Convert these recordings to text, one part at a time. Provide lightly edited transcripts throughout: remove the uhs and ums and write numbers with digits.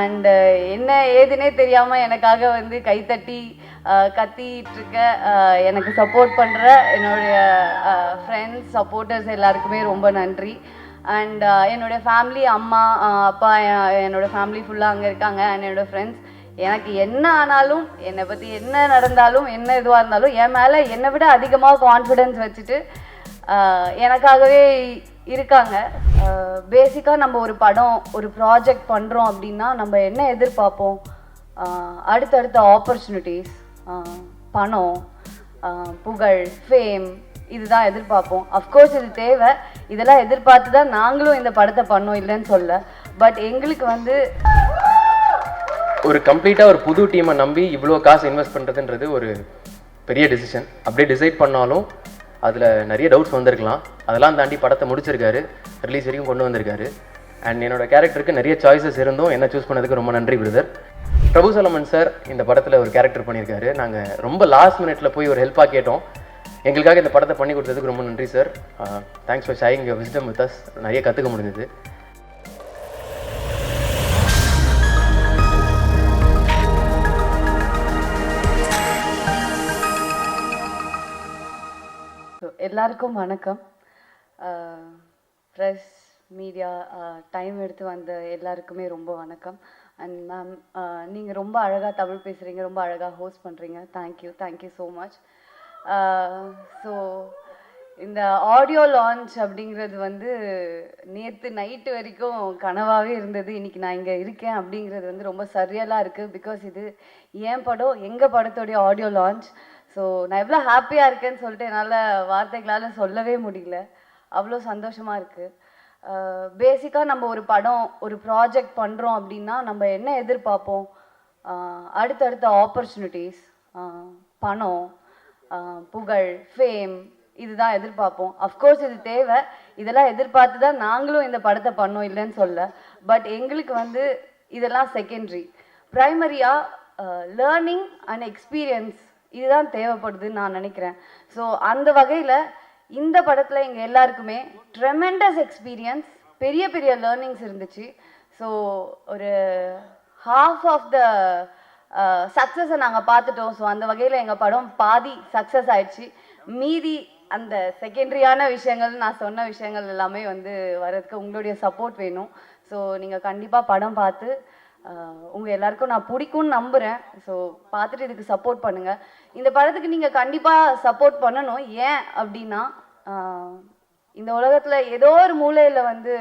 And என்ன ஏதுன்னே தெரியாமல் எனக்காக வந்து கைத்தட்டி கத்திட்டு இருக்க எனக்கு சப்போர்ட் பண்ணுற என்னுடைய ஃப்ரெண்ட்ஸ் சப்போர்ட்டர்ஸ் எல்லாருக்குமே ரொம்ப நன்றி. அண்ட் என்னோடய ஃபேமிலி அம்மா அப்பா என்னோடய ஃபேமிலி ஃபுல்லாக அங்கே இருக்காங்க. அண்ட் என்னோடய ஃப்ரெண்ட்ஸ் எனக்கு என்ன ஆனாலும் என்னை பற்றி என்ன நடந்தாலும் என்ன இதுவாக இருந்தாலும் என் மேலே என்னை விட அதிகமாக கான்ஃபிடென்ஸ் வச்சுட்டு எனக்காகவே இருக்காங்க. பேசிக்காக நம்ம ஒரு படம் ஒரு ப்ராஜெக்ட் பண்ணுறோம் அப்படின்னா நம்ம என்ன எதிர்பார்ப்போம்? அடுத்தடுத்த ஆப்பர்ச்சுனிட்டிஸ், பணம், புகழ், ஃபேம், இதுதான் எதிர்பார்ப்போம். அஃப்கோர்ஸ் இது தேவை. இதெல்லாம் எதிர்பார்த்து தான் நாங்களும் இந்த படத்தை பண்ணோம், இல்லைன்னு சொல்ல. பட் எங்களுக்கு வந்து ஒரு கம்ப்ளீட்டாக ஒரு புது டீமை நம்பி இவ்வளோ காசு இன்வெஸ்ட் பண்ணுறதுன்றது ஒரு பெரிய டிசிஷன். அப்படியே டிசைட் பண்ணாலும் அதில் நிறைய டவுட்ஸ் வந்திருக்கலாம். அதெல்லாம் தாண்டி படத்தை முடிச்சிருக்காரு, ரிலீஸ் வரைக்கும் கொண்டு வந்திருக்காரு. அண்ட் என்னோடய கேரக்டருக்கு நிறைய சாய்ஸஸ் இருந்தும் என்ன சூஸ் பண்ணதுக்கு ரொம்ப நன்றி பிரதர். பிரபு சலமன் சார் இந்த படத்தில் ஒரு கேரக்டர் பண்ணியிருக்காரு. நாங்கள் ரொம்ப லாஸ்ட் மினிட்ல போய் ஒரு ஹெல்ப்பாக கேட்டோம். எங்களுக்காக இந்த படத்தை பண்ணி கொடுத்ததுக்கு ரொம்ப நன்றி sir. Thanks for sharing your wisdom with us. நிறைய கற்றுக்க முடிஞ்சது. எல்லாருக்கும் வணக்கம். ப்ரெஸ் மீடியா டைம் எடுத்து வந்த எல்லாருக்குமே ரொம்ப வணக்கம். அண்ட் மேம், நீங்கள் ரொம்ப அழகாக தமிழ் பேசுகிறீங்க, ரொம்ப அழகாக ஹோஸ்ட் பண்ணுறீங்க. Thank you so much. ஸோ இந்த ஆடியோ லான்ச் அப்படிங்கிறது வந்து நேற்று நைட்டு வரைக்கும் கனவாகவே இருந்தது. இன்றைக்கி நான் இங்கே இருக்கேன் அப்படிங்கிறது வந்து ரொம்ப சரியலாக இருக்குது. பிகாஸ் இது என் படம், எங்கள் படத்தோடைய ஆடியோ லான்ச். ஸோ நான் எவ்வளோ ஹாப்பியாக இருக்கேன்னு சொல்லிட்டு என்னால் வார்த்தைகளால் சொல்லவே முடியல. அவ்வளோ சந்தோஷமாக இருக்குது. பேசிக்காக நம்ம ஒரு படம் ஒரு ப்ராஜெக்ட் பண்ணுறோம் அப்படின்னா நம்ம என்ன எதிர்பார்ப்போம்? அடுத்தடுத்த ஆப்பர்ச்சுனிட்டிஸ், பணம், புகழ், ஃபேம், இதுதான் எதிர்பார்ப்போம். அஃப்கோர்ஸ் இது தேவை. இதெல்லாம் எதிர்பார்த்து தான் நாங்களும் இந்த படத்தை பண்ணோம், இல்லைன்னு சொல்ல. பட் எங்களுக்கு வந்து இதெல்லாம் செகண்டரி. ப்ரைமரியாக லேர்னிங் அண்ட் எக்ஸ்பீரியன்ஸ் இதுதான் தேவைப்படுதுன்னு நான் நினைக்கிறேன். ஸோ அந்த வகையில் இந்த படத்தில் எங்கள் எல்லாருக்குமே ட்ரெமெண்டஸ் எக்ஸ்பீரியன்ஸ், பெரிய பெரிய லேர்னிங்ஸ் இருந்துச்சு. ஸோ ஒரு ஹாஃப் ஆஃப் த சக்ஸஸை நாங்கள் பார்த்துட்டோம். ஸோ அந்த வகையில் எங்கள் படம் பாதி சக்ஸஸ் ஆயிடுச்சு. மீதி அந்த செகண்டரியான விஷயங்கள், நான் சொன்ன விஷயங்கள் எல்லாமே வந்து வர்றதுக்கு உங்களுடைய சப்போர்ட் வேணும். ஸோ நீங்கள் கண்டிப்பாக படம் பார்த்து உங்கள் எல்லாருக்கும் நான் பிடிக்கும்னு நம்புகிறேன். ஸோ பார்த்துட்டு இதுக்கு சப்போர்ட் பண்ணுங்கள். இந்த படத்துக்கு நீங்கள் கண்டிப்பாக சப்போர்ட் பண்ணணும். ஏன் அப்படின்னா, இந்த உலகத்தில் ஏதோ ஒரு மூலையில் வந்து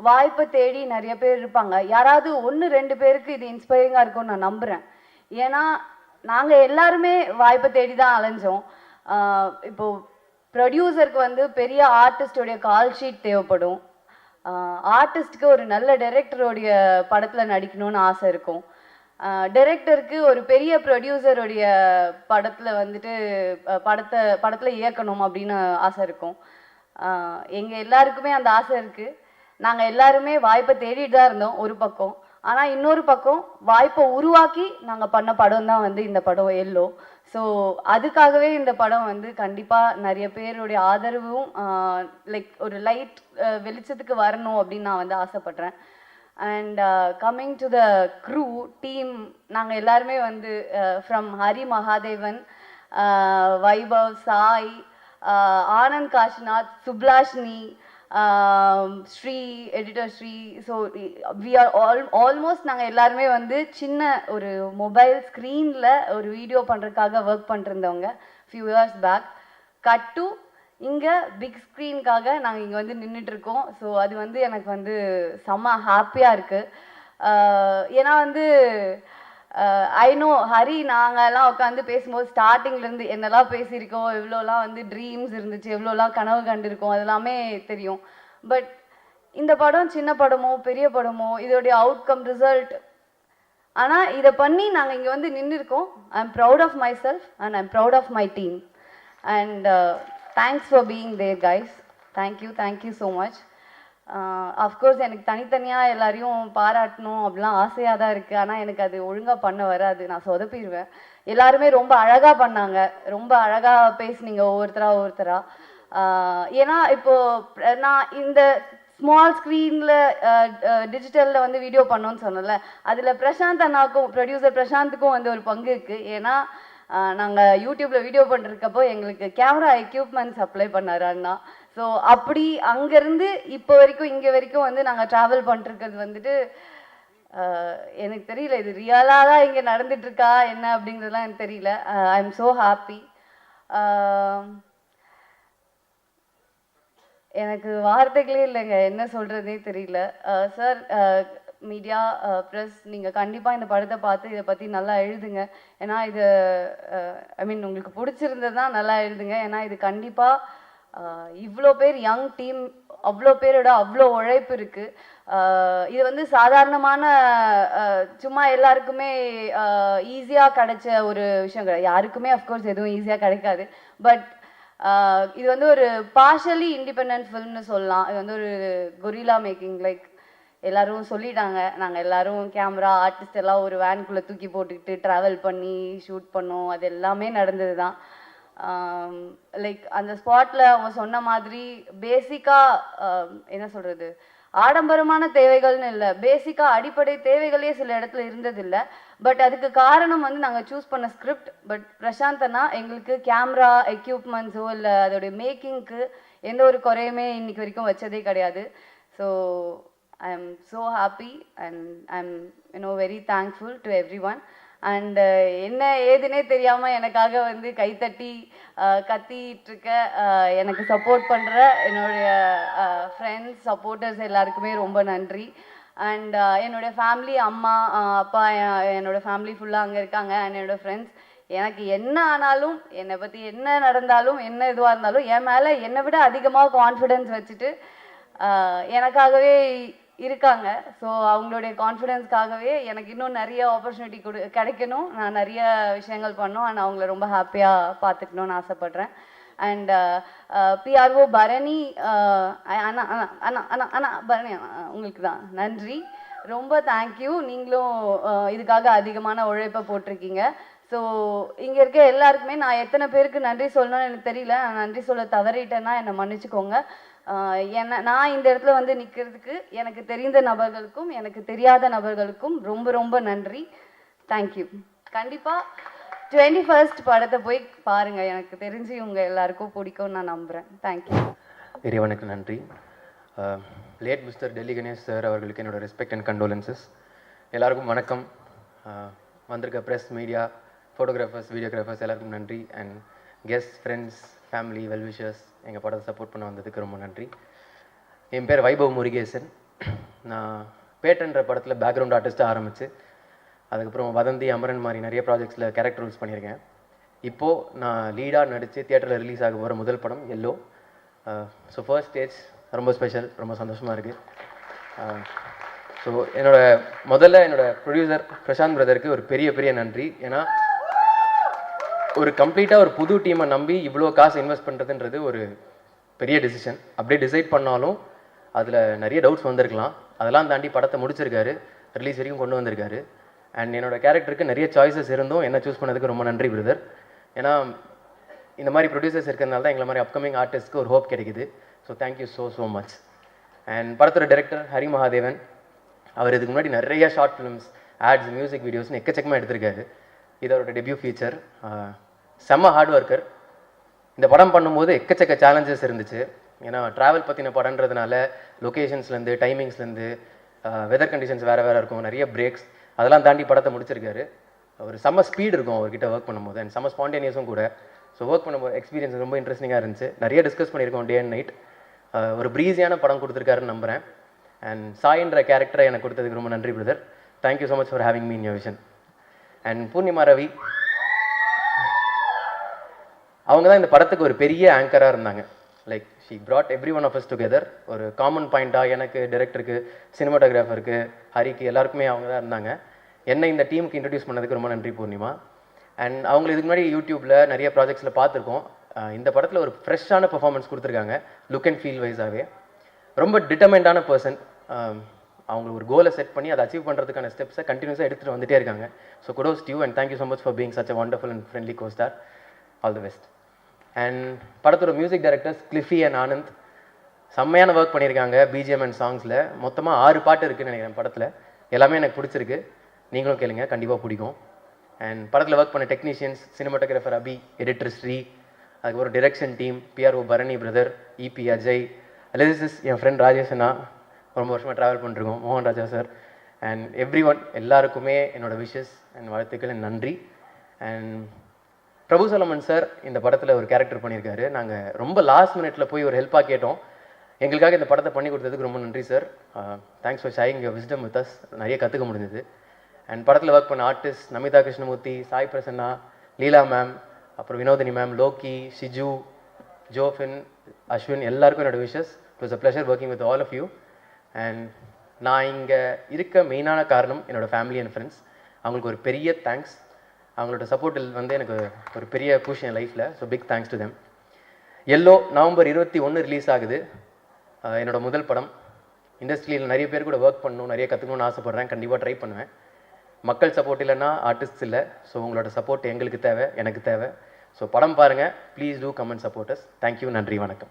வாய்ப்பை தேடி நிறைய பேர் இருப்பாங்க. யாராவது 1-2 பேருக்கு இது இன்ஸ்பைரிங்காக இருக்கும்னு நான் நம்புகிறேன். ஏன்னா நாங்கள் எல்லாருமே வாய்ப்பை தேடி தான் அலைஞ்சோம். இப்போது ப்ரொடியூசருக்கு வந்து பெரிய ஆர்டிஸ்டோடைய கால் ஷீட் தேவைப்படும். ஆர்டிஸ்ட்டுக்கு ஒரு நல்ல டைரக்டருடைய படத்தில் நடிக்கணும்னு ஆசை இருக்கும். டைரக்டருக்கு ஒரு பெரிய ப்ரொடியூசருடைய படத்தில் வந்துட்டு படத்தில் இயக்கணும் அப்படின்னு ஆசை இருக்கும். எங்கள் எல்லாருக்குமே அந்த ஆசை இருக்குது. நாங்கள் எல்லாருமே வாய்ப்பை தேடிட்டு தான் இருந்தோம் ஒரு பக்கம். ஆனால் இன்னொரு பக்கம் வாய்ப்பை உருவாக்கி நாங்கள் பண்ண படம் தான் வந்து இந்த படம் எல்லோ. ஸோ அதுக்காகவே இந்த படம் வந்து கண்டிப்பாக நிறைய பேருடைய ஆதரவும் லைக் ஒரு லைட் வெளிச்சத்துக்கு வரணும் அப்படின்னு நான் வந்து ஆசைப்பட்றேன். And coming to the crew team, நாங்கள் எல்லாருமே வந்து ஃப்ரம் ஹரி மகாதேவன், வைபவ், சாய், ஆனந்த் காஷ்நாத், சுப்லாஷினி, Sri, editor Sri. So we are almost நாங்கள் எல்லாருமே வந்து சின்ன ஒரு மொபைல் ஸ்க்ரீனில் ஒரு வீடியோ பண்ணுறதுக்காக ஒர்க் பண்ணிருந்தவங்க few years back. Cut to இங்கே பிக் ஸ்க்ரீனுக்காக நாங்கள் இங்கே வந்து நின்றுட்டுருக்கோம். ஸோ அது வந்து எனக்கு வந்து செம்ம ஹாப்பியாக இருக்குது. ஏன்னா வந்து ஐ நோ ஹரி, நாங்கள்லாம் உட்காந்து பேசும்போது ஸ்டார்டிங்லேருந்து என்னெல்லாம் பேசியிருக்கோம், எவ்வளோலாம் வந்து ட்ரீம்ஸ் இருந்துச்சு, எவ்வளோலாம் கனவு கண்டிருக்கோம், அதெல்லாமே தெரியும். பட் இந்த படம் சின்ன படமோ பெரிய படமோ இதோடைய அவுட்கம் ரிசல்ட், ஆனால் இதை பண்ணி நாங்கள் இங்கே வந்து நின்றுருக்கோம். I am proud of myself and I am proud of my team. And thanks for being there guys. Thank you so much. Of course எனக்கு தனித்தனியாக எல்லாரையும் பாராட்டணும் அப்படிலாம் ஆசையாக தான் இருக்குது. ஆனால் எனக்கு அது ஒழுங்காக பண்ண வராது, நான் சொதப்பிடுவேன். எல்லாருமே ரொம்ப அழகாக பண்ணாங்க, ரொம்ப அழகாக பேசுனீங்க ஒவ்வொருத்தராக. ஏன்னா இப்போது நான் இந்த ஸ்மால் ஸ்க்ரீனில் டிஜிட்டலில் வந்து வீடியோ பண்ணோன்னு சொன்னல, அதில் பிரசாந்த் அண்ணாக்கும் ப்ரொடியூசர் பிரசாந்துக்கும் வந்து ஒரு பங்கு இருக்குது. ஏன்னா நாங்கள் யூடியூப்பில் வீடியோ பண்ணிருக்கப்போ எங்களுக்கு கேமரா எக்யூப்மெண்ட் சப்ளை பண்ணார் அண்ணா. ஸோ அப்படி அங்கேருந்து இப்போ வரைக்கும் இங்கே வரைக்கும் வந்து நாங்கள் ட்ராவல் பண்ணிருக்கிறது வந்துட்டு எனக்கு தெரியல, இது ரியலாக தான் இங்கே நடந்துட்டுருக்கா என்ன அப்படிங்கிறதுலாம் எனக்கு தெரியல. I am so happy. எனக்கு வார்த்தைகளே இல்லைங்க, என்ன சொல்கிறதே தெரியல. சார், மீடியா, ப்ரெஸ், நீங்கள் கண்டிப்பாக இந்த படத்தை பார்த்து இதை பற்றி நல்லா எழுதுங்க. ஏன்னா இது ஐ மீன் உங்களுக்கு பிடிச்சிருந்தது தான் நல்லா எழுதுங்க. ஏன்னா இது கண்டிப்பாக இவ்வளோ பேர் யங் டீம், அவ்வளோ பேரோட அவ்வளோ உழைப்பு இருக்குது. இது வந்து சாதாரணமான சும்மா எல்லாருக்குமே ஈஸியாக கிடைச்ச ஒரு விஷயம் கிடையாது. யாருக்குமே அஃப்கோர்ஸ் எதுவும் ஈஸியாக கிடைக்காது. பட் இது வந்து ஒரு பார்ஷலி இண்டிபெண்ட் ஃபில்ம்னு சொல்லலாம். இது வந்து ஒரு கொரில்லா மேக்கிங். லைக் எல்லாரும் சொல்லிட்டாங்க, நாங்கள் எல்லாரும் கேமரா ஆர்டிஸ்ட் எல்லாம் ஒரு வேனுக்குள்ளே தூக்கி போட்டுக்கிட்டு ட்ராவல் பண்ணி ஷூட் பண்ணோம். அது எல்லாமே நடந்தது தான். லைக் அந்த ஸ்பாட்டில் அவங்க சொன்ன மாதிரி பேசிக்காக என்ன சொல்கிறது, ஆடம்பரமான தேவைகள்னு இல்லை, பேசிக்காக அடிப்படை தேவைகளே சில இடத்துல இருந்ததில்லை. பட் அதுக்கு காரணம் வந்து நாங்கள் சூஸ் பண்ண ஸ்கிரிப்ட். பட் பிரசாந்த் அண்ணா எங்களுக்கு கேமரா எக்யூப்மெண்ட்ஸோ இல்லை அதோடைய மேக்கிங்க்கு எந்த ஒரு குறையுமே இன்னைக்கு வரைக்கும் வச்சதே கிடையாது. So I am so happy and I am very thankful to every one. And என்ன ஏதுனே தெரியாமல் எனக்காக வந்து கைத்தட்டி கத்திகிட்ருக்க எனக்கு சப்போர்ட் பண்ணுற என்னுடைய ஃப்ரெண்ட்ஸ், சப்போர்ட்டர்ஸ் எல்லாருக்குமே ரொம்ப நன்றி. அண்ட் என்னோடய ஃபேமிலி, அம்மா, அப்பா, என்னோடய ஃபேமிலி ஃபுல்லாக அங்கே இருக்காங்க. அண்ட் என்னோடய ஃப்ரெண்ட்ஸ், எனக்கு என்ன ஆனாலும், என்னை பற்றி என்ன நடந்தாலும், என்ன இதுவாக இருந்தாலும் என் மேலே என்னை விட அதிகமாக கான்ஃபிடென்ஸ் வச்சுட்டு எனக்காகவே இருக்காங்க. ஸோ அவங்களுடைய கான்ஃபிடென்ஸ்க்காகவே எனக்கு இன்னும் நிறைய ஆப்பர்ச்சுனிட்டி கிடைக்கணும், நான் நிறைய விஷயங்கள் பண்ணோம். அண்ட் அவங்கள ரொம்ப ஹாப்பியாக பார்த்துக்கணுன்னு ஆசைப்பட்றேன். அண்ட் பிஆர்ஓ பரணி அண்ணா அண்ணா அண்ணா அண்ணா அண்ணா பரணி உங்களுக்கு தான் நன்றி, ரொம்ப தேங்க்யூ. நீங்களும் இதுக்காக அதிகமான உழைப்பை போட்டிருக்கீங்க. ஸோ இங்கே இருக்க எல்லாருக்குமே நான் எத்தனை பேருக்கு நன்றி சொல்லணும்னு எனக்கு தெரியல. நான் நன்றி சொல்ல தவறிட்டேன்னா என்னை மன்னிச்சுக்கோங்க. நான் இந்த இடத்துல வந்து நிற்கிறதுக்கு எனக்கு தெரிந்த நபர்களுக்கும் எனக்கு தெரியாத நபர்களுக்கும் ரொம்ப ரொம்ப நன்றி. தேங்க்யூ. கண்டிப்பாக 21st படத்தை போய் பாருங்கள், எனக்கு தெரிஞ்சு இவங்க எல்லாருக்கும் பிடிக்கும்னு நான் நம்புகிறேன். தேங்க்யூ. இறைவனுக்கு நன்றி. Late mister Delhi Ganesh sir அவர்களுக்கு என்னோட ரெஸ்பெக்ட் அண்ட் கண்டோலன்சஸ். எல்லாருக்கும் வணக்கம். வந்திருக்க ப்ரெஸ், மீடியா, ஃபோட்டோகிராஃபர்ஸ், வீடியோகிராஃபர்ஸ் எல்லாருக்கும் நன்றி. And guest, friends, family, well-wishers, எங்கள் படத்தை சப்போர்ட் பண்ண வந்ததுக்கு ரொம்ப நன்றி. என் பேர் வைபவ் முருகேசன். நான் பேட்டன்ற படத்தில் பேக்ரவுண்ட் ஆர்டிஸ்ட்டாக ஆரம்பித்து அதுக்கப்புறம் வதந்தி, அமரன் மாதிரி நிறைய ப்ராஜெக்ட்ஸில் கேரக்டர் ரோல்ஸ் பண்ணியிருக்கேன். இப்போது நான் லீடாக நடித்து தியேட்டரில் ரிலீஸ் ஆக போகிற முதல் படம் எல்லோ. ஸோ ஃபர்ஸ்ட் ஸ்டேஜ் ரொம்ப ஸ்பெஷல், ரொம்ப சந்தோஷமாக இருக்குது. ஸோ முதல்ல என்னோடய ப்ரொடியூசர் பிரசாந்த் பிரதருக்கு ஒரு பெரிய பெரிய நன்றி. ஏன்னா ஒரு கம்ப்ளீட்டாக ஒரு புது டீமை நம்பி இவ்வளோ காசு இன்வெஸ்ட் பண்ணுறதுன்றது ஒரு பெரிய டிசிஷன். அப்படியே டிசைட் பண்ணாலும் அதில் நிறைய டவுட்ஸ் வந்திருக்கலாம். அதெல்லாம் தாண்டி படத்தை முடிச்சிருக்காரு, ரிலீஸ் வரைக்கும் கொண்டு வந்திருக்காரு. அண்ட் என்னோடய கேரக்டருக்கு நிறைய சாய்ஸஸ் இருந்தும் என்ன சூஸ் பண்ணதுக்கு ரொம்ப நன்றி பிரதர். ஏன்னா இந்த மாதிரி ப்ரொடியூசர்ஸ் இருக்கிறதுனால தான் எங்களை மாதிரி அப்கமிங் ஆர்டிஸ்ட்க்கு ஒரு ஹோப் கிடைக்குது. So thank you so much. And படத்தோட டைரக்டர் ஹரி மகாதேவன், அவர் இதுக்கு முன்னாடி நிறைய ஷார்ட் ஃபிலிம்ஸ், ஆட்ஸ், மியூசிக் வீடியோஸ்னு எக்கச்சக்கமாக எடுத்திருக்காரு. இது அவரோட டெபியூ ஃபீச்சர். செம்ம ஹார்ட் ஒர்க்கர். இந்த படம் பண்ணும்போது எக்கச்சக்க சேலஞ்சஸ் இருந்துச்சு. ஏன்னா ட்ராவல் பற்றின படன்றதுனால லொக்கேஷன்ஸ்லேருந்து, டைமிங்ஸ்லேருந்து, வெதர் கண்டிஷன்ஸ் வேறு வேறு இருக்கும், நிறைய பிரேக்ஸ், அதெல்லாம் தாண்டி படத்தை முடிச்சிருக்காரு. ஒரு செம்ம ஸ்பீட் இருக்கும் அவர்கிட்ட ஒர்க் பண்ணும்போது. அண்ட் செம்ம ஸ்பான்டேனியஸும் கூட. ஸோ ஒர்க் பண்ணும்போது எக்ஸ்பீரியன்ஸ் ரொம்ப இன்ட்ரெஸ்டிங்காக இருந்துச்சு. நிறைய டிஸ்கஸ் பண்ணியிருக்கோம் டே அண்ட் நைட். ஒரு ப்ரீஸியான படம் கொடுத்துருக்காருன்னு நம்புகிறேன். அண்ட் சாயின்ற கேரக்டரை எனக்கு கொடுத்ததுக்கு ரொம்ப நன்றி brother. Thank you so much for having me in your vision. And Poornima Ravi, அவங்க தான் இந்த படத்துக்கு ஒரு பெரிய ஆங்கராக இருந்தாங்க. Like she brought every one of us together. ஒரு காமன் பாயிண்ட்டாக எனக்கு, டைரக்டருக்கு, சினிமாட்டோகிராஃபருக்கு, ஹரிக்கு, எல்லாருக்குமே அவங்க தான் இருந்தாங்க. என்னை இந்த டீமுக்கு இன்ட்ரடியூஸ் பண்ணதுக்கு ரொம்ப நன்றி பூர்ணிமா. அண்ட் அவங்களை இதுக்கு முன்னாடி யூடியூப்பில் நிறைய ப்ராஜெக்ட்ஸில் பார்த்துருக்கோம். இந்த படத்தில் ஒரு ஃப்ரெஷ்ஷான பர்ஃபார்மன்ஸ் கொடுத்துருக்காங்க. லுக் அண்ட் ஃபீல் வைஸாகவே ரொம்ப டிட்டர்மெண்டான பர்சன். அவங்க ஒரு கோலை செட் பண்ணி அதை அச்சீவ் பண்ணுறதுக்கான ஸ்டெப்ஸை கண்டினியூஸாக எடுத்துகிட்டு வந்துட்டே இருக்காங்க. So kudos to you and thank you so much for being such a wonderful and friendly co-star. All the best. And படத்தோட மியூசிக் டைரக்டர்ஸ் கிளிஃபி அண்ட் ஆனந்த், செம்மையான ஒர்க் பண்ணியிருக்காங்க பிஜிஎம் அண்ட் சாங்ஸில். மொத்தமாக 6 பாட்டு இருக்குதுன்னு நினைக்கிறேன் படத்தில். எல்லாமே எனக்கு பிடிச்சிருக்கு. நீங்களும் கேளுங்க, கண்டிப்பாக பிடிக்கும். அண்ட் படத்தில் ஒர்க் பண்ண technicians, cinematographer Abhi, editor Sri, அதுக்கப்புறம் direction team PRO Bharani brother, EP Ajay, lyricist என் ஃப்ரெண்ட் ராஜேஷ் அண்ணா, ரொம்ப வருஷமாக ட்ராவல் பண்ணிருக்கோம், மோகன் Raja sir, and every one எல்லாருக்குமே என்னோடய விஷஸ் அண்ட் வாழ்த்துக்கள் அண்ட் நன்றி. அண்ட் பிரபு சலமன் சார் இந்த படத்தில் ஒரு கேரக்டர் பண்ணியிருக்காரு. நாங்கள் ரொம்ப லாஸ்ட் மினிட்ல போய் ஒரு ஹெல்ப்பாக கேட்டோம். எங்களுக்காக இந்த படத்தை பண்ணி கொடுத்ததுக்கு ரொம்ப நன்றி sir. Thanks for sharing your wisdom with us. நிறைய கற்றுக்க முடிஞ்சது. அண்ட் படத்தில் ஒர்க் பண்ண ஆர்டிஸ்ட் நமிதா கிருஷ்ணமூர்த்தி, சாய் பிரசன்னா, லீலா மேம், அப்புறம் வினோதினி மேம், லோக்கி, ஷிஜு, ஜோஃபின், அஸ்வின், எல்லாருக்கும் என்னோட wishes. It was a pleasure working with all of you. And நான் இங்கே இருக்க மெயினான காரணம் என்னோடய ஃபேமிலி அண்ட் ஃப்ரெண்ட்ஸ். அவங்களுக்கு ஒரு பெரிய தேங்க்ஸ். அவங்களோட சப்போர்ட்டில் வந்து எனக்கு ஒரு பெரிய புஷ் என் லைஃப்பில். So big thanks to them. Yellow November 21 release ஆகுது. என்னோட முதல் படம். இண்டஸ்ட்ரியில் நிறைய பேர் கூட ஒர்க் பண்ணணும், நிறைய கற்றுக்கணும்னு ஆசைப்பட்றேன். கண்டிப்பாக ட்ரை பண்ணுவேன். மக்கள் சப்போர்ட் இல்லைன்னா ஆர்டிஸ்ட் இல்லை. ஸோ உங்களோட சப்போர்ட் எங்களுக்கு தேவை, எனக்கு தேவை. ஸோ படம் பாருங்கள், please do come and support us. Thank you, நன்றி, வணக்கம்.